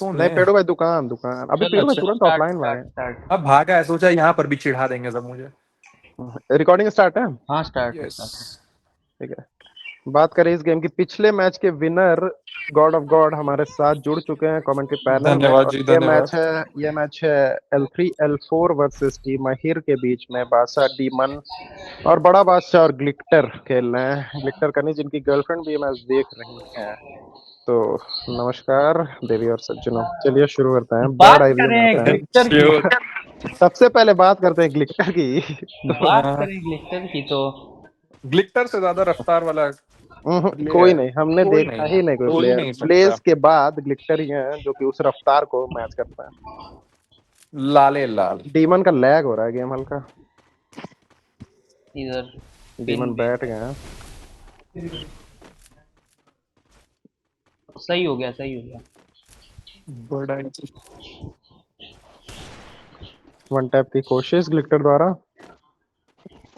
नहीं सोने। पेड़ो भाई, दुकान दुकान अभी चलो पेड़ो भाई अच्छा, तुरंत स्टार्ट ऑफलाइन स्टार्ट लाए। स्टार्ट। अब भागा है, सोचा यहाँ पर भी चिढ़ा देंगे सब मुझे। रिकॉर्डिंग स्टार्ट है। हाँ स्टार्ट यस। स्टार्ट। ठीक है। बात करें इस गेम की, पिछले मैच के विनर गॉड ऑफ गॉड हमारे साथ जुड़ चुके हैं कमेंट्री पैनल में, धन्यवाद और जी, धन्यवाद। ये मैच है L3 L4 वर्सेस टीम महिर के बीच में। बादशाह, डीमन और बड़ा बादशाह और ग्लिक्टर खेल रहे हैं। ग्लिक्टर करनी जिनकी गर्लफ्रेंड भी ये मैच देख रही है। तो नमस्कार देवी और सज्जनों, चलिए शुरू करते हैं। बात बर्ड आई व्यू में करें आते हैं। ग्लिटर की। श्योर। सबसे पहले बात करते हैं ग्लिक्टर की। तो बात करें ग्लिटर की तो ग्लिक्टर से ज्यादा रफ्तार वाला कोई प्लेयर नहीं, हमने कोई देखा नहीं, ही नहीं कोई हो ही प्लेयर। नहीं सकता। ब्लेज के बाद ग्लिक्टर ही है जो कि उस रफ्तार को मैच करता है। लाले लाल। डीमन का लैग हो रहा है गेम हल्का। इधर पिन डीमन भी बैठ गए हैं। सही हो गया, सही हो गया। बड़ा वन टैप की कोशिश ग्लिक्टर द्वारा।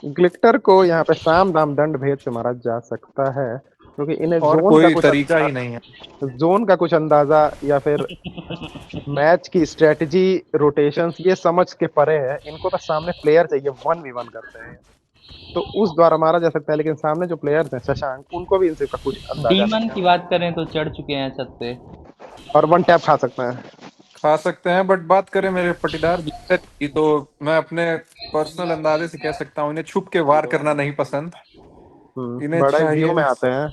ग्लिक्टर को यहाँ पे साम दाम दंड भेद से मारा जा सकता है, क्योंकि इन्हें और कोई तरीका ही नहीं है। जोन का कुछ अंदाजा या फिर मैच की स्ट्रेटजी, रोटेशंस ये समझ के परे है। इनको तो सामने प्लेयर चाहिए, 1v1 करते हैं। तो उस द्वारा मारा जा सकता है, लेकिन सामने जो प्लेयर्स हैं शशांक, उनको भी इनसे का कुछ अंदाजा डीमन नहीं है। की बात करें तो चढ़ चुके हैं छत पे। और वन टैप खा सकते हैं। खा सकते हैं, बट बात करें मेरे पटीदार ग्लिक्टर की तो मैं अपने पर्सनल अंदाजे से कह सकता हूँ, इन्हें छुप के वार करना नहीं पसंद। इन्हें बड़ा व्यू में चाहिए आते हैं।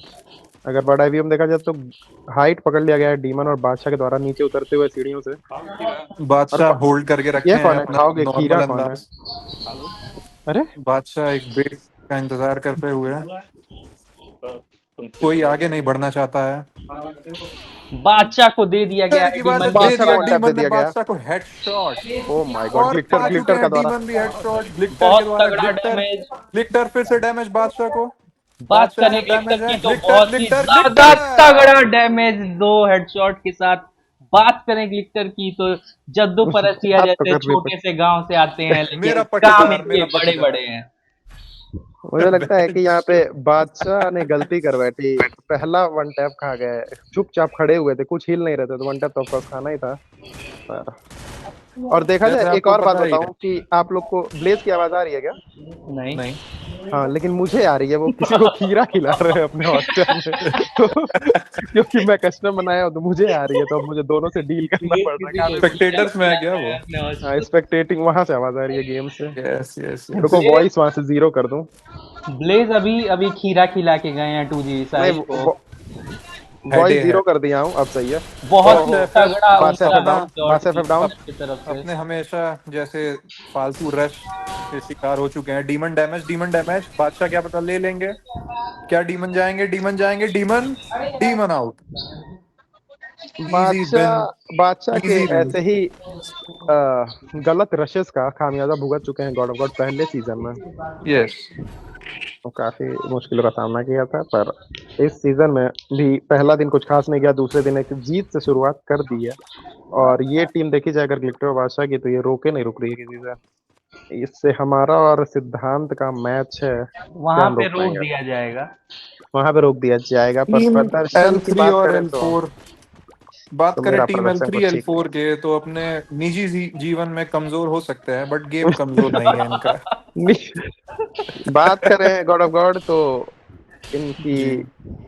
अगर बड़ा व्यू में देखा जाए तो हाइट पकड़ लिया गया है डीमन और बादशाह के द्वारा नीचे उतरते हुए सीढ़ियों से। और बादशाह होल्ड करके ये रखे हैं कौन है, अपना खाओगे खीरा नॉर्मल कौन है? अंदाज। अरे बादशाह एक बेट का इंतजार करते हुए, कोई आगे नहीं बढ़ना चाहता है। बादशाह को दे दिया गया खैर है की बात है, डीमन के दे बादशाह को दिया वन टैप दे डीमन ने दिया गया। बादशाह को हेडशॉट। ओ माय गॉड, और ग्लिक्टर पा चुके ग्लिक्टर का हैं द्वारा। डीमन भी हेडशॉट ग्लिक्टर के बहुत द्वारा। तगड़ा ग्लिक्टर डैमेज। ग्लिक्टर फिर से डैमेज बादशाह को। बात बादशाह करें में ग्लिक्टर डैमेज है। की तो ग्लिक्टर बहुत ही ग्लिक्टर ज्यादा तगड़ा ग्लिक्टर। डैमेज, दो हेडशॉट के साथ। बात करें ग्लिक्टर की तो जद्दू परसिया बात तो जैसे कर रही छोटे से गांव से आते हैं, लेकिन मेरा काम पटीदार, इनके मेरा बड़े पटीदार। बड़े हैं। मुझे लगता है कि यहाँ पे बादशाह ने गलती कर बैठी। पहला वन टैप खा गए, चुपचाप खड़े हुए थे, कुछ हिल नहीं रहे थे, तो वन टैप तो ऑफकोर्स खाना ही था। पर और देखा जाए, जैसे एक आपको और बात पता ही है। बताऊं कि आप लोग को ब्लेज की आवाज आ रही है क्या? नहीं। नहीं। हाँ लेकिन मुझे आ रही है। वो किसी को खीरा खिला रहे हैं अपने हॉस्टल में। तो क्योंकि मैं कस्टमर बनाया हूँ तो मुझे आ रही है, तो अब मुझे दोनों से डील करना ब्लेज पड़ रहा है। किसी को काफी मुश्किल खीरा स्पेक्टेटर्स में है क्या खिलाता वो? है अपने है। हॉस्टल। स्पेक्टेटिंग वहां से आवाज आ रही है गेम से। Yes yes yes. रुको, वॉइस वहां से जीरो कर दूं। ब्लेज अभी अभी खीरा खिला के गए हैं 2G साहिल को। नहीं, हेड वॉइस जीरो है। कर दिया हूँ, अब सही है। तो बहुत ही बादशाह एफएफ तगड़ा बादशाह उनका एफएफ अपना डाउन, हेडशॉट बादशाह एफएफ डाउन। की तरफ से। अपने हमेशा जैसे फालतू रश के शिकार हो चुके हैं। Demon damage, demon damage. बादशाह क्या पता ले लेंगे। क्या डीमन जाएंगे, डीमन जाएंगे, demon demon out. Easy win, बादशाह के इजी विन। ऐसे ही गलत रशेस का खामियाजा भुगत चुके हैं गॉड ऑफ गॉड पहले सीजन में। यस। तो काफी मुश्किलों का सामना किया था, पर इस सीजन में भी पहला दिन कुछ खास नहीं गया, दूसरे दिन एक जीत से शुरुआत कर दी है। और ये टीम देखी जाए अगर ग्लिक्टर और बादशाह की, तो ये रोके नहीं रुक रही है किसी से। इससे हमारा और सिद्धांत का मैच है, क्या वहां हम पे रोक रोक पाएंगे? दिया जाएगा। वहां पे रोक दिया जाएगा, पर टीम प्रदर्शन एल की थ्री बात और करें एल तो फोर बात करें, मेरा टीम एल प्रदर्शन थ्री कुछ एल ठीक नहीं फोर के तो अपने निजी जीवन में कमजोर हो सकते हैं, बट गेम कमजोर नहीं है इनका। है। बात करें गॉड ऑफ गॉड तो इनकी जी,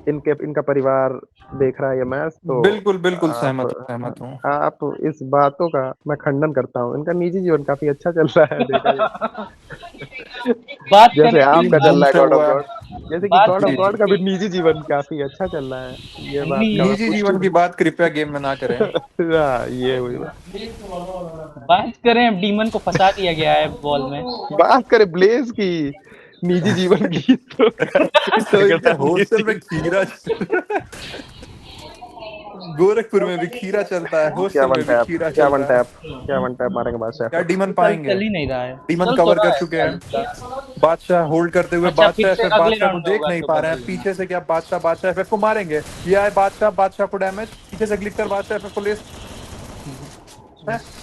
इनके इनका परिवार देख रहा है ये मैच, तो बिल्कुल बिल्कुल आप सहमत सहमत हूँ। आप इस बातों का मैं खंडन करता हूँ। इनका निजी जीवन काफी अच्छा चल रहा है देखा जाए। बात जैसे करें दिल आपका चल रहा है घूमता गॉड ऑफ हुआ। गॉड, जैसे कि बात गॉड ऑफ जी करें जी। गॉड का भी निजी जीवन काफी अच्छा चल रहा है। ये बात का मैं निजी पुष्टि जीवन की बात कृपया गेम में ना करें। हाँ, ये हुई बात। बात करें डीमन को फंसा दिया गया है बॉल में। बात करें ब्लेज की निजी जीवन की, तो कहता इनका है हॉस्टल निजी में खीरा गोरखपुर में भी खीरा चलता है, हॉस्टल में भी खीरा चल रहा है। क्या वन टैप मारेंगे बादशाह क्या पे? डीमन चल पाएंगे? चल ही नहीं रहा है। डीमन चल तो कवर रहा कर है चुके शायद हैं। उसका। बादशाह होल्ड करते हुए, अच्छा फिर बादशाह से एफएफ अगले बादशाह को राउंड में देख होगा नहीं तो पा रहे हैं। बताइए। पीछे से क्या बादशाह एफएफ को मारेंगे। ये आए बादशाह, बादशाह को डैमेज। पीछे से ग्लिक्टर बादशाह एफएफ को ले है।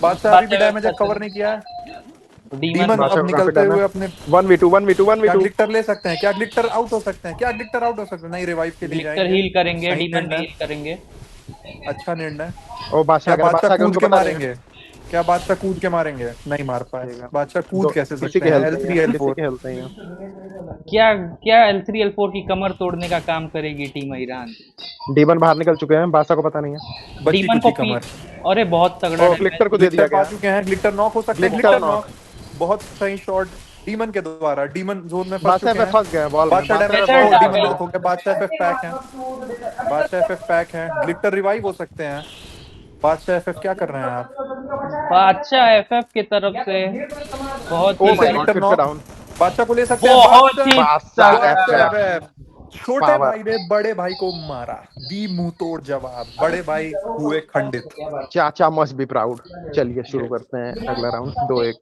बादशाह अभी बात भी है डैमेज है, कवर नहीं किया है। डीमन डीमन को बादशाह अब को काफी निकलते डैमेज। हुए अपने, 1v2 क्या 1v2 ग्लिक्टर ले सकते हैं? क्या ग्लिक्टर आउट हो सकते हैं? क्या ग्लिक्टर आउट हो सकते हैं? नहीं, रिवाइव के लिए ग्लिक्टर जाएंगे। हील करेंगे, सही डीमन पिंड भी है। हील करेंगे। अच्छा निर्णय। ओ बादशाह क्या अगर बादशाह बादशाह के कूद उनको के पता नहीं है। मारेंगे? क्या बादशाह कूद के मारेंगे? नहीं मार पाए। ठीक है। बादशाह कूद दो कैसे किसी सकते के हैं? हेल्थ नहीं L3 है, किसी L4। के हेल्थ नहीं है। क्या क्या L3 L4 की कमर तोड़ने का काम करेगी टीम ईरान? डीमन बाहर निकल चुके हैं, बादशाह को पता नहीं है। बची डीमन को कुची पी, कमर। अरे बहुत तगड़ा ओ डैमेज। ग्लिक्टर को दे दिया ग्लिक्टर पा गया। चुके हैं, ग्लिक्टर नॉक हो सकते हैं, ग्लिक्टर ग्लिक्टर नॉक। नॉक। बहुत सही शॉट डीमन के द्वारा। डीमन जोन में फंस बादशाह चुके पे हैं। फंस गए बॉल में, बादशाह बादशाह पे डैमेज। डेजर्ट बॉल ओ आ में डीमन फंस गई। नॉक हो गया। बादशाह FF पैक है। बादशाह FF पैक है। ग्लिक्टर रिवाइव हो सकते हैं। बादशाह FF क्या कर रहे हैं आप? बादशाह एफएफ की तरफ से बहुत गए। ही ओ फिर से माय गॉड, ग्लिक्टर फिर से नॉक। डाउन। बादशाह को ले सकते हैं। बहुत बादशाह। ही बादशाह तगड़ा। बादशाह एफ FF। छोटे पावर। भाई ने बड़े भाई को मारा। दी मुंह तोड़ जवाब। बड़े भाई हुए खंडित। चाचा मस्ट बी प्राउड। चलिए शुरू Yes. करते हैं अगला राउंड। 2-1।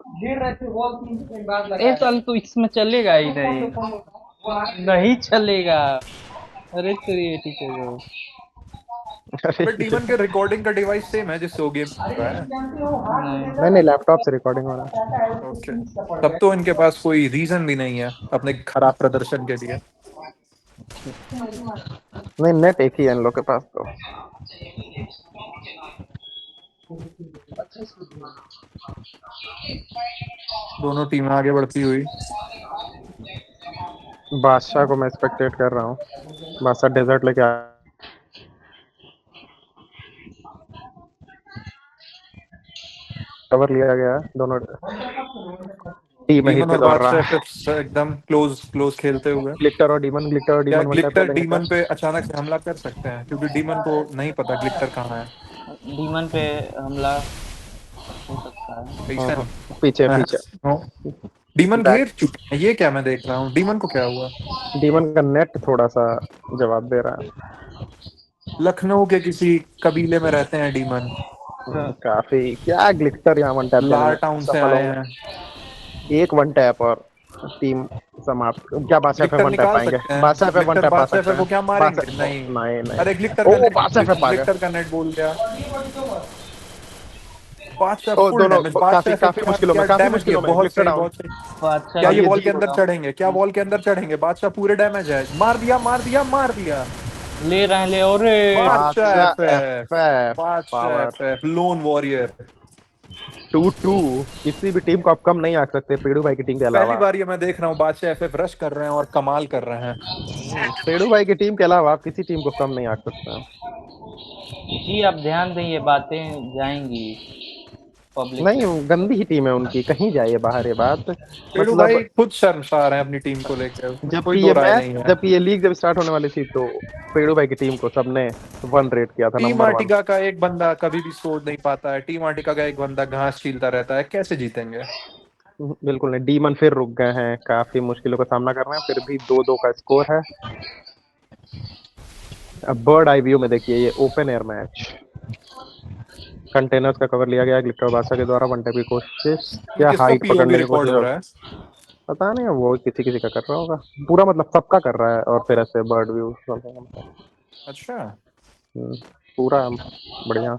ए साल तो इसमें चलेगा ही नहीं, नहीं चलेगा। अरे तेरी टीचर को अरे बट डीमन के रिकॉर्डिंग का डिवाइस सेम है जिससे वो गेम रहा है। नहीं नहीं, लैपटॉप से रिकॉर्डिंग हो रहा है। ओके। तब तो इनके पास कोई रीजन भी नहीं है अपने खराब प्रदर्शन के लिए। नहीं, नेट एक ही है इन लोग के पास तो। दोनों टीमें आगे बढ़ती हुई। बादशाह को मैं स्पेक्टेट कर रहा हूँ। बादशाह डेजर्ट लेके आ। कवर लिया गया है, दोनों टीम हिट डीमन पे और दौड़ रहा बादशाह है। FF एकदम क्लोज क्लोज खेलते हुए। ग्लिक्टर और क्या डीमन वन टैप ग्लिक्टर करेंगे क्या? डीमन पे अचानक से हमला कर सकते हैं? क्योंकि डीमन को नहीं पता ग्लिक्टर कहाँ है। डीमन पे हमला हो सकता है। ऐसा पीछे पीछे। नहीं। Demon back. घेर चुके हैं। ये क्या मैं देख रहा हूँ? डीमन को क्या हुआ? डीमन का नेट थोड़ा सा जवाब दे रहा है। लखनऊ के किसी कबीले में रहते हैं डीमन। काफी क्या ग्लिक्टर यहाँ वन टैप देने लार में टाउन से सफल आए होंगे। हैं। एक वन टैप और टीम समाप्त। क्या बादशाह पे ग्लिक्टर वन टैप निकाल पाएंगे? सकते हैं। बादशाह पे वन ग्लिक्टर टैप पा बादशाह सकते FF को हैं। क्या मारेंगे? बादशाह नहीं। नहीं अरे नहीं। ग्लिक्टर का ओ नेट, बादशाह पे पा गए। ग्लिक्टर का नेट बोल गया। बादशाह ओ फुल दोनों डैमेज। बादशाह काफी FF काफी क्या मुश्किलों में, क्या काफी डैमेज दिया? मुश्किलों में। बहुत ग्लिक्टर सही डाउन। बहुत सही। बादशाह क्या अब ये ये वॉल जी के अंदर होगा। चढ़ेंगे? क्या वॉल के अंदर चढ़ेंगे? बादशाह पूरे डैमेज है। मार दिया मार दिया मार दिया। ले रहे हैं, ले और बादशाह बादशाह FF। एफ बादशाह पावर। FF loan warrior. 2-2। किसी भी टीम को आप कम नहीं आंक सकते, पेड़ू भाई की टीम के पहली अलावा। बार ये मैं देख रहा हूँ बादशाह FF रश कर रहे हैं और कमाल कर रहे हैं। पेड़ू भाई की टीम के अलावा आप किसी टीम को कम नहीं आंक सकते हैं। जी आप ध्यान दें, ये बातें जाएंगी पब्लिक नहीं, गंदी ही टीम है उनकी, कहीं जाए बाहर ये बात। पेड़ू मतलब भाई खुद शर्मसार हैं अपनी टीम को लेकर, उसमें कोई जबकि दो ये राय मैच, नहीं है। जबकि ये लीग जब स्टार्ट होने वाली थी तो पेड़ू भाई की टीम को सबने वन रेट किया था, टीम नंबर वन। आर्टिका का एक बंदा कभी भी सोच नहीं पाता है। टीम आर्टिका का एक बंदा घास छीलता रहता है। कैसे जीतेंगे? बिल्कुल नहीं, डीमन फिर रुक गए हैं, काफी मुश्किलों का सामना कर रहे हैं, फिर भी 2-2 का स्कोर है। अब बर्ड आई व्यू में देखिए ये ओपन एयर मैच। कंटेनर्स का कवर लिया गया ग्लिक्टर बादशाह के द्वारा, वन टैप की कोशिश। ये क्या किसका हाइट पीओवी पकड़ने की रिकॉर्ड कोशिश हो हो? रहा है? पता नहीं, वो किसी किसी का कर रहा होगा। पूरा मतलब सबका कर रहा है, और फिर ऐसे बर्ड व्यू। अच्छा। पूरा बढ़िया।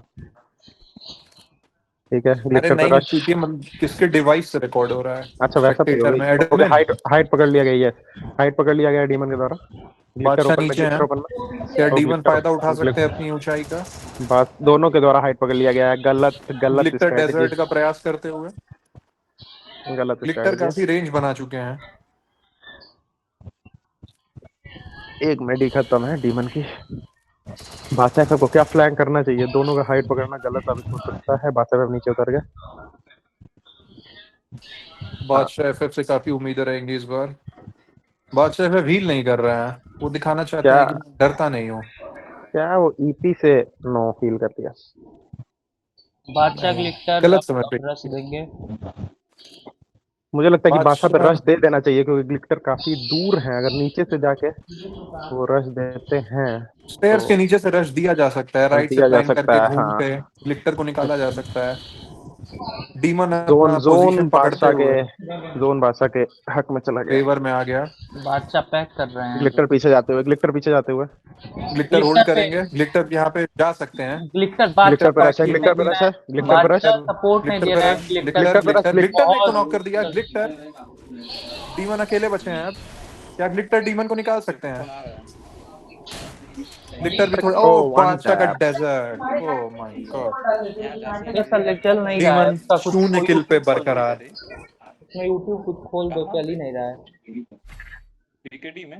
ठीक है, अरे ग्लिक्टर पे नहीं रश। चूतिए, किसके डिवाइस से रिकॉर्ड हो रहा है? अच्छा वैसा स्पेक्टेटर पीओवी। में ओके, एडमिन। हाइट हाइट पकड़ लिया गया, यस। हाइट पकड़ लिया गया डीमन के द्वारा। ग्लिक्टर बादशाह ओपन में, नीचे ग्लिक्टर हैं। ओपन क्या में। ओ डीमन ग्लिक्टर। फायदा उठा सकते हैं ग्लिक्टर अपनी ऊंचाई का? बस दोनों के द्वारा हाइट पकड़ लिया गया है। गलत गलत ग्लिक्टर स्ट्रेटजी। डेजर्ट का प्रयास करते हुए। गलत ग्लिक्टर स्ट्रेटजी। काफी रेंज बना चुके हैं। एक मेडी खत्म है डीमन की। बादशाह सबको क्या फ्लैंक करना चाहिए? दोनों का हाइट पकड़ना गलत साबित हो सकता है। बादशाह अब नीचे उतर गए। हाँ। बादशाह FF से काफी उम्मीदें रहेंगी इस बार। बादशाह FF हील नहीं कर रहा है। वो दिखाना चाहते क्या हैं कि मैं डरता नहीं हूँ। क्या वो ईपी से नो फील कर दिया? बादशाह नहीं, ग्लिक्टर गलत समय अब पे। रश देंगे। मुझे लगता है कि बादशाह पे बादशाह रश दे देना चाहिए, क्योंकि ग्लिक्टर काफी दूर है। अगर नीचे से जाके वो रश देते हैं तो स्टेयर्स के नीचे से रश दिया जा सकता है। राइट से दिया जा फ्लैंक सकता करके है। घूम हाँ, के ग्लिक्टर को निकाला जा सकता है। डीमन जोन अपना जोन पोजीशन पकड़ते बादशाह के, हुए जोन बादशाह के हक में चला गया। फेवर में आ गया। बादशाह पैक कर रहे हैं ग्लिक्टर पीछे जाते हुए, ग्लिक्टर पीछे जाते हुए। ग्लिक्टर होल्ड ग्लिक्टर पे। करेंगे। ग्लिक्टर यहाँ पे जा सकते हैं। ग्लिक्टर ग्लिक्टर बादशाह पे रश है, सपोर्ट ग्लिक्टर नहीं पे दे रश रहा है, है, ग्लिक्टर पे रश है। बादशाह सपोर्ट नहीं ग्लिक्टर दे पे रहा है। रश। ग्लिक्टर ग्लिक्टर ग्लिक्टर पे रश, ग्लिक्टर ग्लिक्टर ने एक को बहुत नॉक कर दिया। ग्लिक्टर। डीमन अकेले बचे हैं अब। क्या ग्लिक्टर डीमन को निकाल सकते हैं? ग्लिटर भी थोड़ा, ओ ओ वन बादशाह का tap. Desert, oh my god. ये साले चल नहीं रहा है डीमन इसका, कुछ शून्य खोल किल पे बरकरार। मैं यूट्यूब कुछ खोल दो, चल ही नहीं रहा है। क्रिकेटी में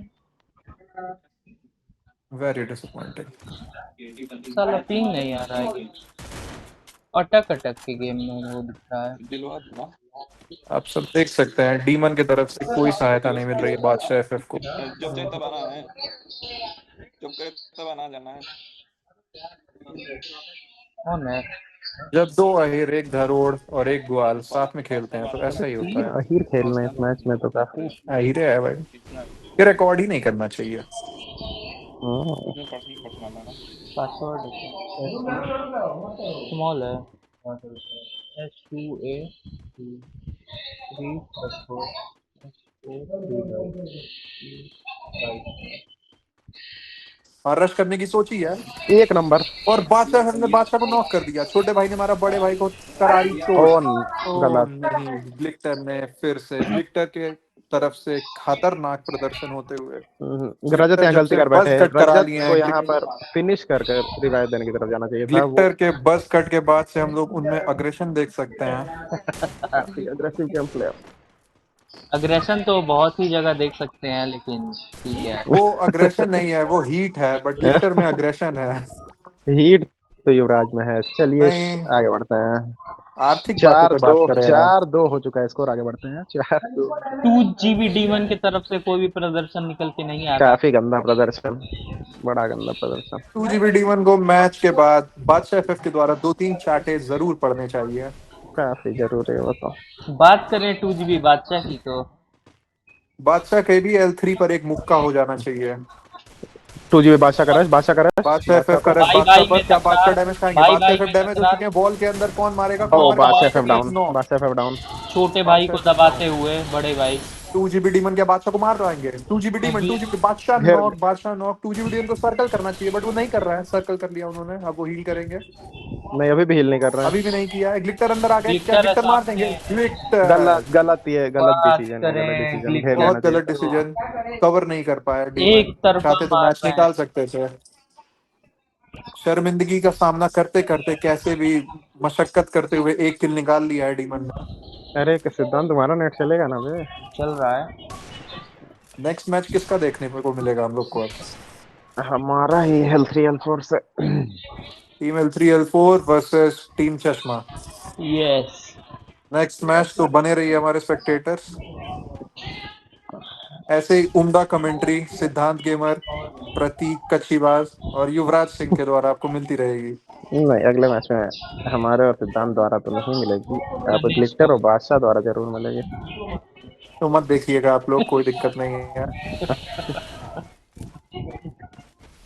वेरी डिसअपॉइंटिंग। साला पिंग नहीं आ रहा है, अटक अटक के गेम में वो दिख रहा है। दिलवा दूंगा। आप सब देख सकते हैं डीमन की तरफ से कोई सहायता नहीं मिल रही है बादशाह एफएफ को। जब चाहे तब आना है, जब कहे तब आना जाना है। कौन है? जब दो अहिर, एक धरोड़ और एक ग्वाल साथ में खेलते हैं तो ऐसा ही होता तीन है। अहीर खेल रहे हैं इस मैच में तो काफी। अहिरे है भाई, ये रिकॉर्ड ही नहीं करना चाहिए। इसमें पर्सनल पर्सनल आना ना। पासवर्ड स्मॉल है। S2A 3 और रश करने की सोची है, एक नंबर। और बादशाह हमने बादशाह को नॉक कर दिया। छोटे भाई ने मारा बड़े भाई को करारी चोट। ऑन ओ गलत। नहीं, ग्लिक्टर ने फिर से, ग्लिक्टर के तरफ से खतरनाक प्रदर्शन होते हुए रजत ग्लिक्टर यहाँ जब गलती से कर बस बैठे हैं, कट करा रजत लिए को हैं। यहाँ पर फिनिश कर कर रिवाइव देने की तरफ जाना चाहिए था वो। ग्लिक्टर के बस कट के बाद से हम लोग उनमें अग्रेशन देख सकते हैं। काफी अग्रेसिव गेम प्ले। अग्रेशन तो बहुत ही जगह देख सकते हैं, लेकिन ठीक है। वो अग्रेशन नहीं है, वो हीट है, बट ग्लिक्टर में अग्रेशन है। हीट तो युवराज में है। चलिए नहीं, आगे बढ़ते हैं। आर्थिक बातों चार पे दो बात करें यार। 4-2 हो चुका है स्कोर, आगे बढ़ते हैं 4-2। 2 GB डीमन की तरफ से कोई भी प्रदर्शन निकल के नहीं आ रहा। काफी गंदा प्रदर्शन, बड़ा गंदा प्रदर्शन। 2GB को मैच के बाद बादशाह एफएफ के द्वारा 2-3 चाटे जरूर पड़ने चाहिए। काफी जरूरी है वो तो। बात करें 2 GB बादशाह की तो बादशाह के भी L3 पर एक मुक्का हो जाना चाहिए। 2 GB बादशाह का रश, बादशाह का रश, बादशाह बादशाह एफएफ का को। रश, भाई बादशाह भाई पर में क्या बादशाह तकरार, डैमेज खाएंगे? भाई बादशाह भाई एफएफ में डैमेज हो तकरार। चुके हैं। बॉल के अंदर कौन मारेगा, ओ कौन मारेगा? बादशाह बादशाह एफएफ की डाउन, नो। बादशाह एफएफ डाउन। छोटे भाई बादशाह को एफएफ दबाते डाउन। हुए बड़े भाई। 2GB डीमन क्या बादशाह को मार पाएंगे? 2GB डीमन, नहीं, 2GB बादशाह घेर नॉक, बादशाह नॉक। 2GB डीमन को सर्कल करना चाहिए बट वो नहीं कर रहा है। सर्कल कर लिया उन्होंने, अब वो हील करेंगे। नहीं, अभी भी हील नहीं कर रहा अभी है। भी नहीं किया है। ग्लिक्टर अंदर आ गए, क्या ग्लिटर ग्लिक्टर मार देंगे? सामने। ग्लिक्टर गलत गलत, ये गलत बात डिसीजन है, गलत करें डिसीजन, घेर ग्लिटर लेना बहुत चाहिए गलत था। तो डिसीजन। कवर नहीं कर पाया एक डीमन, तरफा चाहते तो मार मैच रहे हैं। निकाल सकते थे। शर्मिंदगी का सामना करते करते कैसे भी मशक्कत करते हुए एक किल निकाल लिया है डीमन ने। अरे कि सिद्धांत, तुम्हारा नेट चलेगा ना बे? चल रहा है। नेक्स्ट मैच किसका देखने को मिलेगा हम लोग को अब? हमारा ही L3 L4 से। Team L3 L4 versus team चश्मा। यस। नेक्स्ट मैच तो बने रही है हमारे स्पेक्टेटर्स। ऐसे ही उम्दा कमेंट्री सिद्धांत गेमर, प्रतीक कच्छीबाज और युवराज सिंह के द्वारा आपको मिलती रहेगी। नहीं, अगले मैच में हमारे और सिद्धांत द्वारा तो नहीं मिलेगी, आप गणेश ग्लिक्टर को और बादशाह द्वारा जरूर मिलेगी। तो मत देखिएगा आप लोग, कोई दिक्कत नहीं है।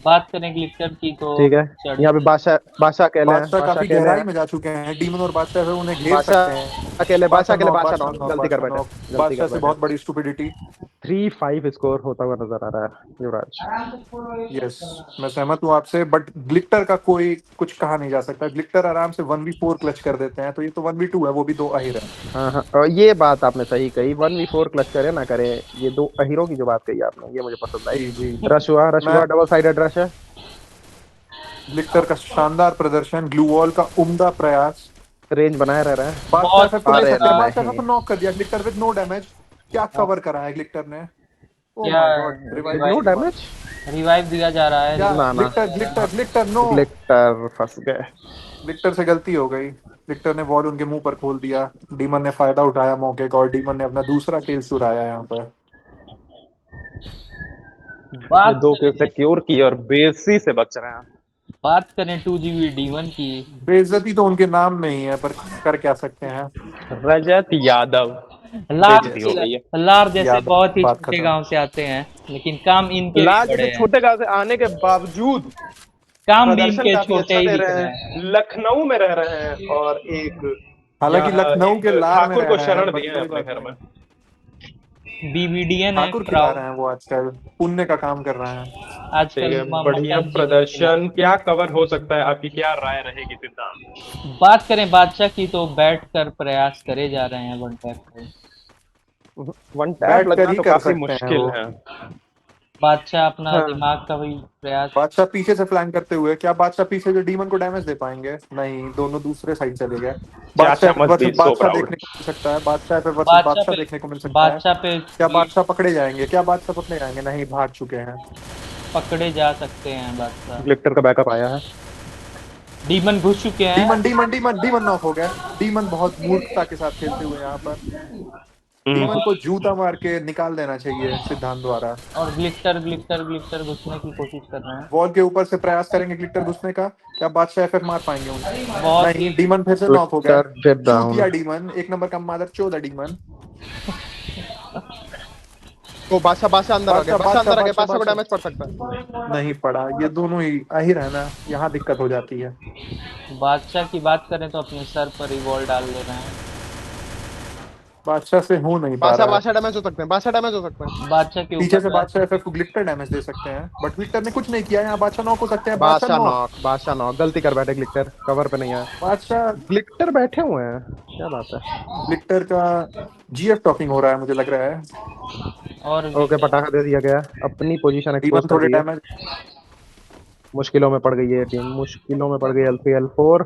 बात करें ग्लिटर की तो ठीक है, चढ़ यहाँ पे बादशाह, बादशाह अकेले हैं, बादशाह बादशाह काफी अकेले गहराई हैं। में जा चुके हैं। डीमन और बादशाह है, उन्हें घेर सकते हैं। बादशाह अकेले, बादशाह बादशाह अकेले, नॉक, बादशाह बादशाह नॉक, नॉक, गलती कर बादशाह बैठे, नॉक। गलती बादशाह कर से बैठे। बहुत बड़ी स्टुपिडिटी। 3-5 स्कोर होता हुआ नजर आ रहा है युवराज। यस, मैं सहमत हूँ आपसे, बट ग्लिक्टर का कोई कुछ कहा नहीं जा सकता। ग्लिक्टर आराम से 1v4 क्लच कर देते हैं, तो ये तो 1v2 है, वो भी दो अहिर है। हाँ हाँ, और ये बात आपने सही कही, 1v4 क्लच करे ना करे, ये दो अहीरों की जो बात कही आपने, ये मुझे पसंद आई। जी जी। रश मैं हुआ, डबल साइडेड रश है। ग्लिक्टर का शानदार प्रदर्शन, ग्लू वॉल का उम्दा प्रयास। रेंज बनाए रह रहा है। बादशाह बहुत एफएफ को ले अरे सकते हैं। अच्छा। बादशाह एफएफ नहीं, को नॉक कर दिया ग्लिक्टर विद नो डैमेज। क्या कवर करा है ग्लिक्टर ने? ओ क्या my god, revive no revive, मिलने वाला। डैमेज। रिवाइव दिया जा रहा है, क्या ना ना, ग्लिक्टर, ग्लिक्टर, ग्लिक्टर नो। ग्लिक्टर फंस गए। ग्लिक्टर से गलती हो गई। ग्लिक्टर ने बॉल उनके मुंह पर खोल दिया। डीमन ने फायदा उठाया मौके का और डीमन ने अपना दूसरा किल चुराया यहाँ पर। ये बात 2 किल करें सिक्योर की और बेसी से बच रहे हैं। बात करें 2 GB डीमन की। बेइज्जती तो उनके नाम में ही है, पर कर क्या सकते हैं। रजत यादव लार बेइज्जती हो Yes, गई है। लार जैसे याद बहुत ही बात छोटे खत्म। गांव से आते हैं, लेकिन काम इनके भी लाल बड़े जैसे हैं। छोटे गांव से आने के बावजूद काम भी प्रदर्शन इनके काफी छोटे अच्छा ही दे दिख रहे रहे हैं। हैं। लखनऊ में रह रहे हैं और एक हालांकि लखनऊ एक के लार में ठाकुर रह को रहे हैं, शरण बट दिए हैं कोई अपने बात घर नहीं। में। BBDN है ठाकुर खिला प्राउड। रहे हैं वो आजकल, पुण्य का काम कर रहे हैं। ठीक आजकल है, बढ़िया मटन चिकन खिला। प्रदर्शन, क्या कवर हो सकता है, आपकी क्या राय रहेगी सिद्धांत? बात करें बादशाह की तो बैठ कर प्रयास करे जा रहे हैं वन टैप को। वन टैप बैठ कर लगना ही तो कर काफी सकते हैं मुश्किल वो। है। बादशाह अपना हाँ। दिमाग का भी प्रयास। बादशाह पीछे से फ्लैंक करते हुए, क्या बादशाह पीछे जो डीमन को डैमेज दे पाएंगे? नहीं, दोनों दूसरे साइड चले गए। बादशाह चाचा मस्ट बी वर्सेस सो बादशाह प्राउड। देखने को मिल सकता है, बादशाह पे वर्सेस बादशाह बादशाह पे देखने को मिल सकता है। बादशाह पे क्या ये बादशाह पकड़े जाएंगे? क्या बादशाह पकड़े जाएंगे? नहीं, भाग चुके हैं। पकड़े जा सकते हैं बादशाह। ग्लिक्टर का बैकअप आया है। डीमन घुस चुके हैं। Demon demon demon demon knock हो गया। डीमन बहुत मूर्खता के साथ खेलते हुए यहाँ पर। डीमन को जूता मार के निकाल देना चाहिए सिद्धांत द्वारा। और ग्लिक्टर घुसने की कोशिश कर रहे हैं। वॉल के ऊपर से प्रयास करेंगे ग्लिटर घुसने का। क्या बादशाह एफएफ मार पाएंगे उन्हें? बहुत नहीं, ही डीमन फिर से नॉक हो गया। ग्लिक्टर डेड चूतिया डाउन। डीमन, एक नंबर का मादर चौदह डीमन। ओ बादशाह बादशाह अंदर आ गया, बादशाह बादशाह बादशाह अंदर आ गया, बादशाह बादशाह को डैमेज पड़ सकता है। बादशाह नहीं पड़ा। ये दोनों ही आहिर है ना, यहाँ दिक्कत हो जाती है। बादशाह की बात करें तो अपने सर पर ही बॉल डाल दे रहे हैं। बादशाह से हो नहीं पा बादशाह रहा है। बादशाह डैमेज हो सकते हैं, बादशाह डैमेज हो सकते हैं। बादशाह के पीछे ऊपर से बादशाह एफएफ को ग्लिटर डैमेज दे सकते हैं, बट ग्लिटर ने कुछ नहीं किया। यहाँ बादशाह नॉक हो सकते हैं। बादशाह नॉक गलती कर बैठे, ग्लिक्टर कवर पे नहीं आया। बादशाह ग्लिक्टर बैठे हुए हैं, क्या बात है। ग्लिटर का जीएफ टॉकिंग हो रहा है, मुझे लग रहा है। और ओके, पटाखा दे दिया गया, अपनी पोजीशन एक्सपोज डीमन कर थोड़े दी है। डैमेज। मुश्किलों में पड़ गई है टीम, मुश्किलों में पड़ गई। L3 L4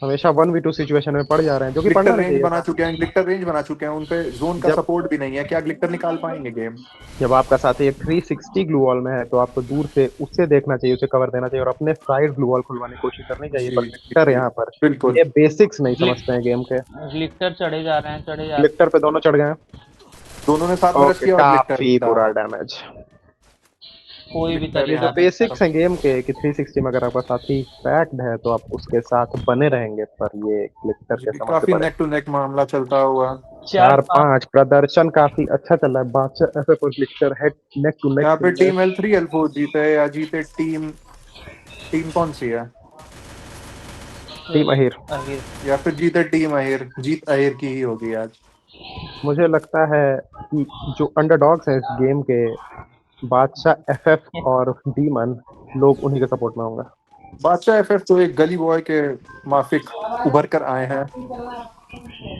हमेशा 1v2 सिचुएशन में पड़ जा रहे हैं, जो कि पढ़ना ग्लिटर नहीं रेंज चाहिए बना था। चुके हैं, ग्लिटर रेंज बना चुके हैं। उनपे जोन का जब सपोर्ट भी नहीं है। क्या ग्लिटर निकाल पाएंगे गेम? जब आपका साथी एक 360 ग्लू वॉल में है तो आपको दूर से उससे देखना चाहिए, उसे कवर देना चाहिए और अपने साइड ग्लू वॉल खुलवाने की कोशिश करनी चाहिए। जी पर जी ग्लिक्टर जी, यहाँ पर बिल्कुल। ये बेसिक्स नहीं ग्लिक समझते हैं गेम के। ग्लिक्टर चढ़े जा रहे हैं, चढ़े जा रहे ग्लिक्टर पे दोनों चढ़ गए हैं। दोनों ने साथ में रश ओके, किया और ग्लिटर काफी जीता। बुरा डैमेज। हैं। कोई भी ग्लिटर ये जो तरीका यहाँ नहीं कर बेसिक्स हैं गेम के कि 360 में अगर आपका साथी पैक्ड है तो आप उसके साथ बने रहेंगे, पर ये ग्लिक्टर के जी, समझ से काफी परे। नेक टू नेक मामला चलता हुआ। चार चार पाँच। पांच प्रदर्शन काफी अच्छा चल रहा है। बादशाह एफएफ और ग्लिक्टर हेड नेक टू नेक यहाँ पे खेल रहे टीम L3 L4 जीते या जीते टीम टीम कौन सी है? हैं। टीम अहिर। अहिर। या फिर जीते टीम अहिर? जीत अहिर की ही होगी आज। मुझे लगता है कि जो अंडरडॉग्स हैं इस गेम के, बादशाह एफएफ और डीमन, लोग उन्हीं के सपोर्ट में होंगे। बादशाह एफएफ तो एक गली बॉय के माफिक उभर कर आए हैं।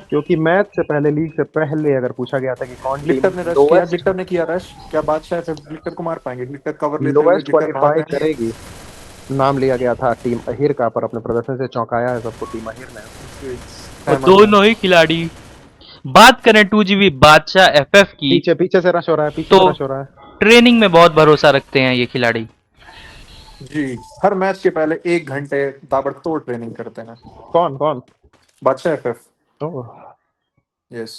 क्योंकि मैच से पहले, लीग से पहले अगर पूछा गया था कि कौन टीम ग्लिटर ने रश किया, लोवेस्ट ग्लिटर ने किया रश। क्या बादशाह एफएफ ग्लिटर को मार पाएंगे? ग्लिटर कवर लेते हुए, लोवेस्ट ग्लिटर भाग क्वालिफाई रहे हैं। करेगी, नाम लिया गया था टीम अहिर का, पर अपने प्रदर्शन से चौंकाया है सबको टीम अहिर ने। जी, और सहमत हूं। दोनों ही खिलाड़ी। बात करें 2GB बादशाह एफएफ की, पीछे पीछे से रश हो रहा है, पीछे तो से रश हो रहा है। ट्रेनिंग में बहुत भरोसा रखते हैं ये खिलाड़ी। जी, हर मैच के पहले 1 घंटे ताबड़तोड़ ट्रेनिंग करते हैं कौन कौन? बादशाह एफएफ। ओह, यस,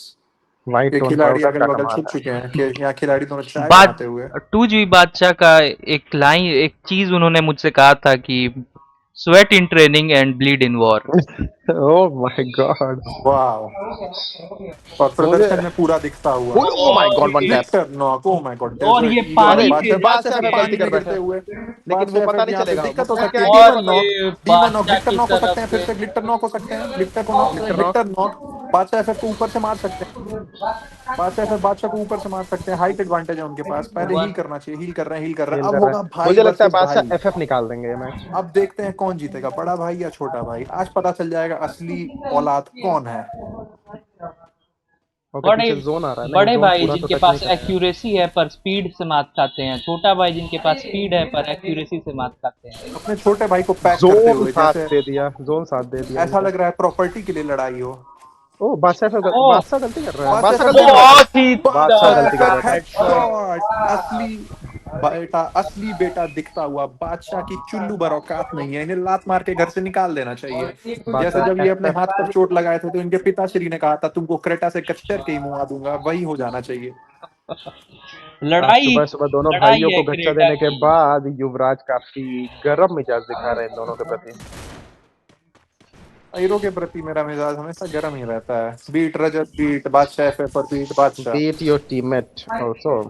व्हाइट ये टोन खिलाड़ी पाउडर अगल का बगल कमाल छुप है। चुके हैं कि यहाँ खिलाड़ी दोनों चाय बात बनाते हुए। 2GB बादशाह का एक चीज उन्होंने मुझसे कहा था कि sweat in training and bleed in war. Oh my God. वाह, और मुझे प्रदर्शन में पूरा दिखता हुआ। Oh my God, one tap. Glitter knock, oh my God, और ये डेजर्ट पानी ईगल। के बादशाह बादशाह एफएफ गलती पानी कर में बैठे गिरते हैं, हुए। लेकिन वो बादशाह पता एफएफ नहीं यहाँ पे चलेगा। दिक्कत हो मुझे सकती क्या है। है कि डीमन नॉक, ये डीमन नॉक, बादशाह ग्लिटर की नॉक हो तरफ सकते हैं फिर से से, ग्लिटर नॉक हो सकते हैं, ग्लिटर को knock, glitter knock. Glitter knock. बादशाह एफएफ को ऊपर से मार सकते हैं। बादशाह एफएफ बादशाह को ऊपर से मार सकते हैं। हाइट एडवांटेज है उनके पास। पहले हील वन करना चाहिए, हील कर रहे हैं, हील कर रहे खेल हैं। अब कर रहा होगा है, भाई मुझे लगता है वर्सेस भाई। बादशाह एफएफ निकाल देंगे ये मैच। अब देखते हैं कौन जीतेगा, बड़ा भाई या छोटा भाई। आज पता चल जाएगा असली औलाद कौन है। ओके, बड़े पीछे जोन आ रहा है, नहीं बड़े जोन भाई पूरा तो जिनके टच नहीं पास करेगा। एक्यूरेसी है पर स्पीड से मात खाते हैं, छोटा भाई जिनके पास स्पीड है पर एक्यूरेसी से मात खाते हैं। अपने छोटे भाई को पैक करते जोन हुए, साथ जैसे दे दिया, जोन साथ दे दिया ऐसा उनको। लग रहा है प्रॉपर्टी के लिए लड़ाई हो। ओह ओ बादशाह गलती कर रहा है, बादशाह बादशाह एफएफ गलती कर देखो, रहा है। बहुत ही बादशाह बादशाह गलती कर एफएफ रहा था। हेडशॉट। असली बेटा, असली बेटा दिखता हुआ। बादशाह की चुल्लू भर औकात नहीं है, इन्हें लात मार के घर से निकाल देना चाहिए। जैसे जब बादशाह ये अपने एफएफ। हाथ पर चोट लगाए थे तो इनके पिताश्री ने कहा था तुमको क्रेटा से कचर के ही मुआ दूंगा, वही हो जाना चाहिए। आज लड़ाई सुबह सुबह दोनों लड़ाई भाइयों है को गच्चा क्रेटा देने के की। बाद युवराज काफी गर्म मिजाज दिखा रहे हैं इन दोनों के प्रति। हीरो के प्रति मेरा मिजाज हमेशा गर्म ही रहता है। Beat Rajat, beat Badshah FF और beat Badshah. Beat your teammate also.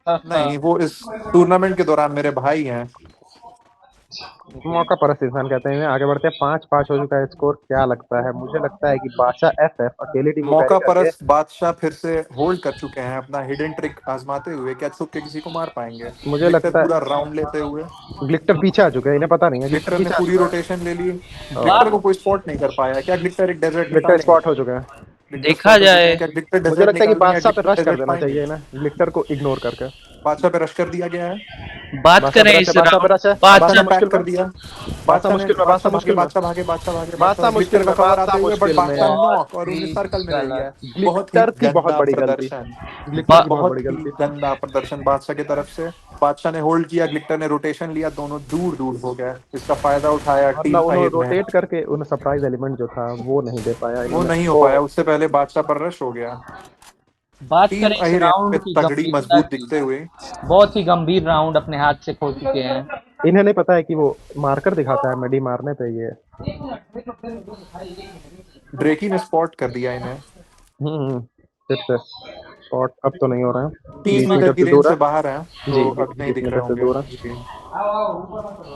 नहीं, वो इस टूर्नामेंट के दौरान मेरे भाई हैं। मौका परस्त इंसान कहते हैं। आगे बढ़ते हैं, 5-5 हो चुका है स्कोर। क्या लगता है? मुझे लगता है कि बादशाह एफएफ अकेली टीम को कैरी मौका करके। परस बादशाह फिर से होल्ड कर चुके हैं अपना हिडन ट्रिक आजमाते हुए। क्या छुप के किसी को मार पाएंगे? मुझे ग्लिटर लगता पूरा है राउंड लेते हुए। ग्लिक्टर पीछे आ चुके हैं, इन्हें पता नहीं है, ग्लिक्टर ग्लिटर ने पीछे आ पूरी चुका है। रोटेशन ले ली। ग्लिटर को कोई स्पॉट नहीं कर पाया। क्या ग्लिटर एक डेजर्ट ग्लिक्टर निकालेंगे? स्पॉट हो चुके हैं। ग्लिक्टर देखा spot हो चुके जाए हैं। क्या ग्लिक्टर मुझे डेजर्ट लगता है कि निकालेंगे या बादशाह पे ग्लिटर रश कर डेजर्ट देना पाएंगे? चाहिए ना, ग्लिक्टर को इग्नोर करके। बादशाह पे रश कर दिया गया है। बात बादशाह करें पे इस रश है, बादशाह पे राउंड रश है, बादशाह बादशाह ने बादशाह पैक मुश्किल कर में, दिया। बादशाह बादशाह ने मुश्किल में, बादशाह बादशाह भागे, मुश्किल में, बादशाह भागे, बादशाह भागे, बादशाह ग्लिटर मुश्किल का में, कवर आते बादशाह हुए, बट मुश्किल में। बादशाह बहुत नॉक और उन्हें ही सर्कल में ले लिया है। बहुत ही ग्लिटर की बहुत गंदा बड़ी गलती, प्रदर्शन, ग्लिटर की बहुत बहुत बड़ी ही गलती। गंदा प्रदर्शन बादशाह की तरफ से। बादशाह ने होल्ड किया, ग्लिटर ने रोटेशन लिया, दोनों दूर दूर हो गए। इसका फायदा उठाया टीम मतलब उन्होंने अहिर ने, रोटेट करके उन्हें सरप्राइज एलिमेंट जो था वो नहीं दे पाया वो इन्होंने। नहीं हो ओ पाया, उससे पहले बादशाह पर रश हो गया। बात टीम करें इस अहिर यहाँ पे राउंड की तगड़ी गंभीरता मजबूत की, दिखते हुए। बहुत ही गंभीर राउंड अपने हाथ से खो चुके हैं। इन्हें नहीं पता है कि वो मार्कर दिखाता है मेडी मारने पे ये। ड्रेकी ने स्पॉट कर दिया इन्हें। फिर से शॉट अब तो नहीं हो रहा है, 30 20 मीटर मीटर की से रेंज दूर है। से बाहर है, जी तो जी, अब नहीं 20 दिख रहे मीटर से होंगे दूर है। जी।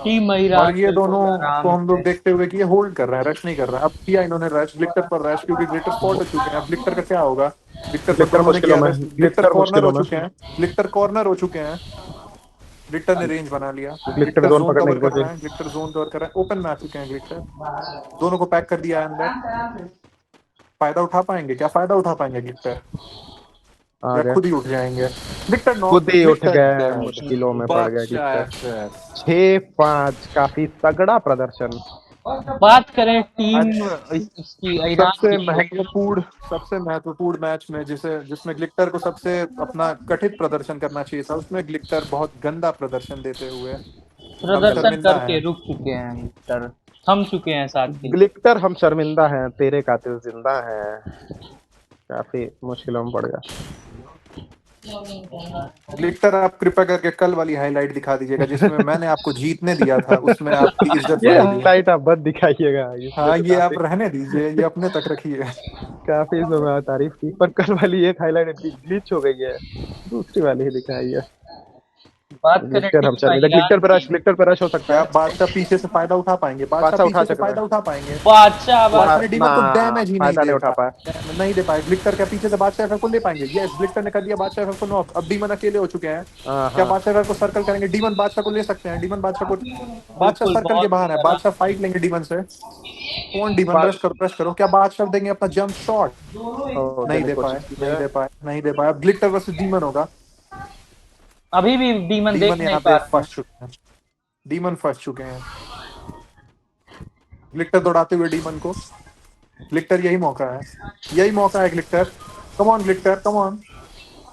टीम और ये महिराज दोनों बिल्कुल को आराम हम लोग से। देखते हुए कि ये होल्ड कर रहे हैं, रश नहीं कर रहे हैं। अब किया इन्होंने रश, ग्लिटर पर रश, क्योंकि ग्लिटर स्पॉट हो चुके हैं। अब ग्लिटर का क्या होगा? ग्लिटर पर ग्लिटर दोनों ने मुश्किलों किया में, रश, ग्लिटर ग्लिटर कॉर्नर हो मुश्किलों में। चुके हैं, ग्लिटर कॉर्नर हो चुके हैं। ग्लिटर ने रेंज बना लिया, ग्लिटर ग्लिटर जोन जोन पकड़ने कवर की कर रहा कोशिश। है, ग्लिटर जोन कवर कर रहा है। ओपन में आ चुके हैं ग्लिटर, दोनों को पैक कर दिया है अंदर। फायदा उठा पाएंगे क्या? फायदा उठा पाएंगे ग्लिटर आ या गए, खुद ही उठ जाएंगे? ग्लिटर नॉक, खुद ही उठ ग्लिटर गए, डेड, मुश्किलों में पड़ गया बादशाह ग्लिटर। FF। 6-5 काफी तगड़ा प्रदर्शन। बात करें टीम आज इसकी ईरान की, सबसे महत्वपूर्ण मैच में जिसमें ग्लिटर को सबसे अपना कठिन प्रदर्शन करना चाहिए था, उसमें ग्लिटर बहुत गंदा प्रदर्शन देते हुए हम प्रदर्शन शर्मिंदा करके हैं। रुक चुके हैं विक्टर, थम चुके हैं साथ के लिए। ग्लिटर हम शर्मिंदा हैं, तेरे कातिल जिंदा हैं। काफी मुश्किलों में पड़ गया। ग्लिटर, आप कृपया करके कल वाली हाईलाइट दिखा दीजिएगा जिसमें मैंने आपको जीतने दिया था, उसमें आपकी इज्जत ये जाएगी। हाईलाइट आप बद दिखाइएगा, इसमें हाँ, तो ये आप काफी, रहने दीजिए, ये अपने तक रखिए। काफी इसमें मैंने तारीफ की, पर कल वाली एक हाईलाइट इनकी ग्लिच हो गई है, दूसरी वाली ही दिखाई है। बात करें ग्लिटर हम टीम शर्मिंदा, ईरान की, ग्लिटर पर रश हो सकता क्या है। बादशाह पीछे से फायदा उठा पाएंगे? बादशाह बादशाह उठा पीछे से चुके हैं, फायदा उठा पाएंगे? बादशाह बादशाह बात ने ना डीमन को डैमेज ही नहीं फायदा दे नहीं उठा पाया। पाया, नहीं दे पाए। ग्लिटर के पीछे से बादशाह FF को ले पाएंगे? यस, ग्लिटर ने कर दिया बादशाह FF को नॉक। अब डीमन अकेले हो चुके हैं। हाँ क्या हाँ, बादशाह FF को सर्कल करेंगे? डीमन बादशाह को ले सकते हैं, डीमन बादशाह को, बादशाह बिल्कुल सर्कल के बहुत बाहर ही है, आराम बादशाह फाइट लेंगे डीमन से। कौन डीमन? रश करो, रश करो। क्या बादशाह देंगे अपना जंप शॉट? नहीं देने की दे पाए, कोशिश की नहीं है। दे पाए, नहीं दे पाए। अब ग्लिटर वर्सेस डीमन होगा। अभी भी डीमन देख डीमन नहीं यहाँ पा पे रहे हैं। फंस चुके हैं, डीमन फंस चुके हैं। ग्लिटर दौड़ाते हुए डीमन को, ग्लिटर यही मौका है, यही मौका है glitter. Come on glitter, come on.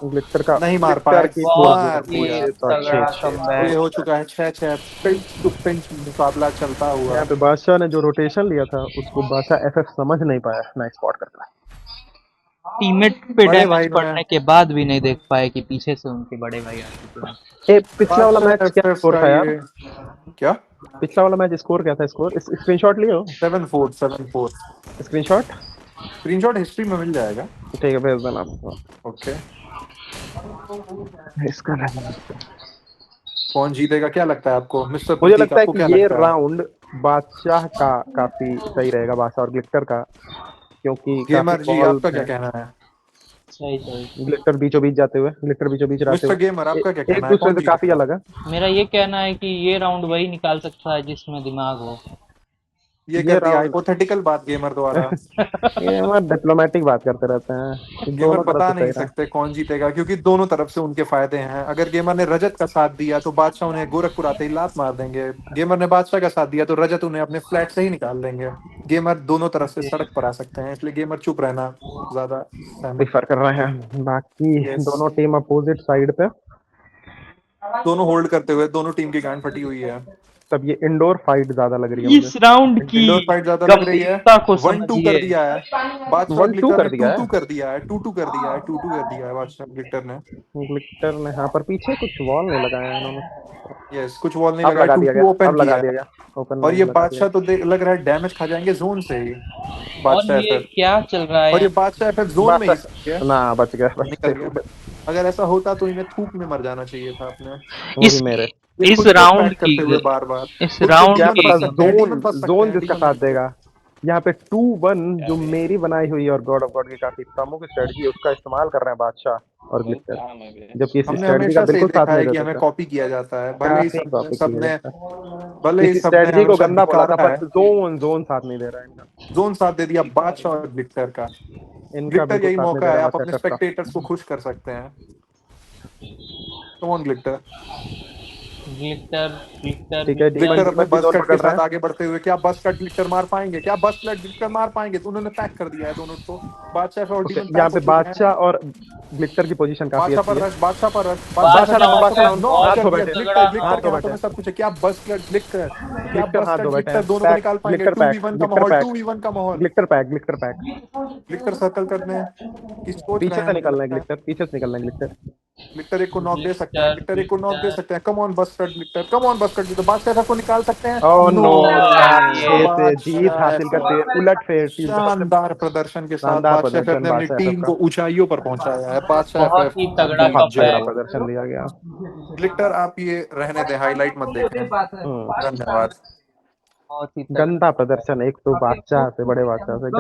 Glitter का, नहीं मार ग्लिटर पाए, की मार बहुत दिया। ही पूरी तो अच्छे तगड़ा अच्छे। और ये कमबैक। हो चुका है 6-6, पिंच टू पिंच मुकाबला चलता हुआ। यहाँ पे बादशाह ने जो रोटेशन लिया था उसको बादशाह एफएफ समझ नहीं पाया, नाइस स्पॉट करता है। टीममेट पे बड़े डैमेज भाई में पड़ने के बाद भी नहीं देख पाए कि पीछे से उनके बड़े भाई आ चुके हैं। ए, पिछला वाला बादशाह मैच क्या FF स्कोर का था यार? ये क्या, पिछला वाला मैच स्कोर क्या था? स्कोर स्क्रीनशॉट लिए हो? 7-4, 7-4। स्क्रीनशॉट स्क्रीनशॉट हिस्ट्री में मिल जाएगा। ठीक है, भेज देना आपको। ओके, इसका नहीं। कौन जीतेगा क्या लगता है आपको मिस्टर मुझे प्रतीक? लगता है आपको कि क्या ये लगता है? राउंड बादशाह का काफी सही रहेगा, बादशाह और ग्लिटर का, क्योंकि काफी गेमर जी, बॉल्स आपका क्या हैं। कहना है? सही सही। ग्लिटर बीचों बीच जाते हुए, ग्लिटर बीचों बीच रहते मिस्टर हुए गेमर, आपका क्या एक कहना है? दूसरे कौन से काफी जीतेगा? अलग है। मेरा ये कहना है कि ये राउंड वही निकाल सकता है जिसमें दिमाग हो। ये ये कर दिया राउंड हाइपोथेटिकल बात गेमर द्वारा। ये हमारे डिप्लोमेटिक बात करते रहते हैं कि गेमर दोनों तरफ बता से नहीं सही रहा। सकते कौन जीतेगा, क्योंकि दोनों तरफ से उनके फायदे हैं। अगर गेमर ने रजत का साथ दिया तो बादशाह उन्हें गोरखपुर आते ही लात मार देंगे। गेमर ने बादशाह का साथ दिया तो रजत उन्हें अपने फ्लैट से ही निकाल देंगे। गेमर दोनों तरफ से सड़क पर आ सकते हैं, इसलिए गेमर चुप रहना ज्यादा सहमत। प्रीफर कर रहे हैं, बाकी यस, दोनों टीम अपोजिट साइड पे। दोनों होल्ड करते हुए दोनों टीम की गांड फटी हुई है। तब ये इंडोर फाइट ज्यादा लग रही है मुझे। इस राउंड की इंडोर फाइट ज्यादा लग रही है। गंभीरता को 1-2 कर समझिए। दिया है बादशाह, और 1-2 ग्लिटर कर ने दिया 2-2 है कर दिया है, 2-2 कर दिया है, 2-2 कर दिया है बादशाह ग्लिटर ने। ग्लिटर ने, हाँ, पर पीछे कुछ वॉल नहीं लगाया है इन्होंने। यस, कुछ वॉल नहीं अब लगा है, लगा दिया 2-2 गया, ओपन अब लगा किया दिया है। गया, ओपन और में ये लगा दिया। बादशाह तो लग रहा है डैमेज खा जाएंगे जोन से ही, और बादशाह ये FF। क्या चल रहा है और ये यहाँ? बादशाह FF जोन में ही फंस गया, बादशाह ना बच गया, निकल गया। अगर ऐसा होता तो इन्हें थूक में मर जाना चाहिए था अपने। वो भी इस मेरे। ये इस खुद को राउंड पैक की करते हुए बार बार, इस खुद से राउंड क्या डीमन की पता फंस सकते हैं, जोन, डीमन फंस सकते जोन हैं, जिसका डीमन साथ फंस सकते हैं। देगा। यहाँ पे 2-1 जो मेरी बनाई हुई है और गॉड ऑफ गॉड की काफी प्रमुख स्ट्रेटजी है, उसका इस्तेमाल कर रहे हैं बादशाह और बहुत ग्लिटर, काम है बे। जबकि इस हमने स्ट्रेटजी का हमेशा से ही बिल्कुल साथ देखा नहीं है कि देते हमें थे। कॉपी किया जाता है, काफी कॉपी की है इसका। भले ही इस सबने स्ट्रेटजी को हमेशा गंदा बोला था, धिक्कारा पर है। जोन जोन साथ नहीं दे रहा है इनका। जोन साथ दे दिया बादशाह और ग्लिटर का। इनका ग्लिटर बिल्कुल यही साथ नहीं दे मौका रहा है, है आप बादशाह अपने एफएफ का। स्पेक्टेटर्स को खुश कर सकते हैं। Come on glitter. Glitter glitter ठीक है, ग्लिटर अपने भी बस जोन कट पकड़ के रहा साथ है। आगे बढ़ते हुए क्या बस कट ग्लिटर मार पाएंगे, क्या बस कट ग्लिटर मार पाएंगे? तो उन्होंने पैक कर दिया है दोनों को। बादशाह और ओके, डीमन यहाँ पैक पे हो चुके हैं। बादशाह और ग्लिटर की पोजीशन काफी बादशाह अच्छी पर है। रश, बादशाह पर रश, बादशाह डाउन, बादशाह डाउन, नॉक हाथ कर धो दिया। बैठे, ग्लिटर हाथ ग्लिटर के धो हाथों बैठे, में सब कुछ है। क्या बस कट ग्लिटर, क्या ग्लिटर बस हाथ कट धो बैठे ग्लिटर हैं। दोनों को पैक, निकाल पाएंगे? ग्लिटर पैक, 2v1 का ग्लिटर माहौल, पैक, 2v1 का माहौल। Glitter pack, glitter pack. Glitter circle करने की सोच पीछे रहे हैं से मुझे निकलना है लगता है। ग्लिटर, पीछे से निकलना है ग्लिटर। ग्लिटर एक को नॉक दे सकते हैं, ग्लिटर ग्लिटर एक को नॉक दे ग्लिटर सकते हैं। कम ऑन बस कट ग्लिटर, कम ऑन बस कट ग्लिटर। बादशाह को निकाल सकते हैं। ओह नो, नो, 7-6 से जीत बादशाह हासिल करते हुए उलटफेर टीम का सबसे शानदार प्रदर्शन के साथ शानदार बादशाह FF प्रदर्शन ने अपनी बादशाह टीम FF को का। ऊंचाइयों पर पहुंचाया है। बादशाह बहुत FF ही तगड़ा अभी बहुत तगड़ा कमबैक। जो प्रदर्शन दिया गया। ग्लिटर आप ये रहने दें, हाईलाइट मत देखें। हम्म, धन्यवाद। बहुत ही तगड़ा गंदा प्रदर्शन, एक तो बादशाह से, बड़े बादशाह से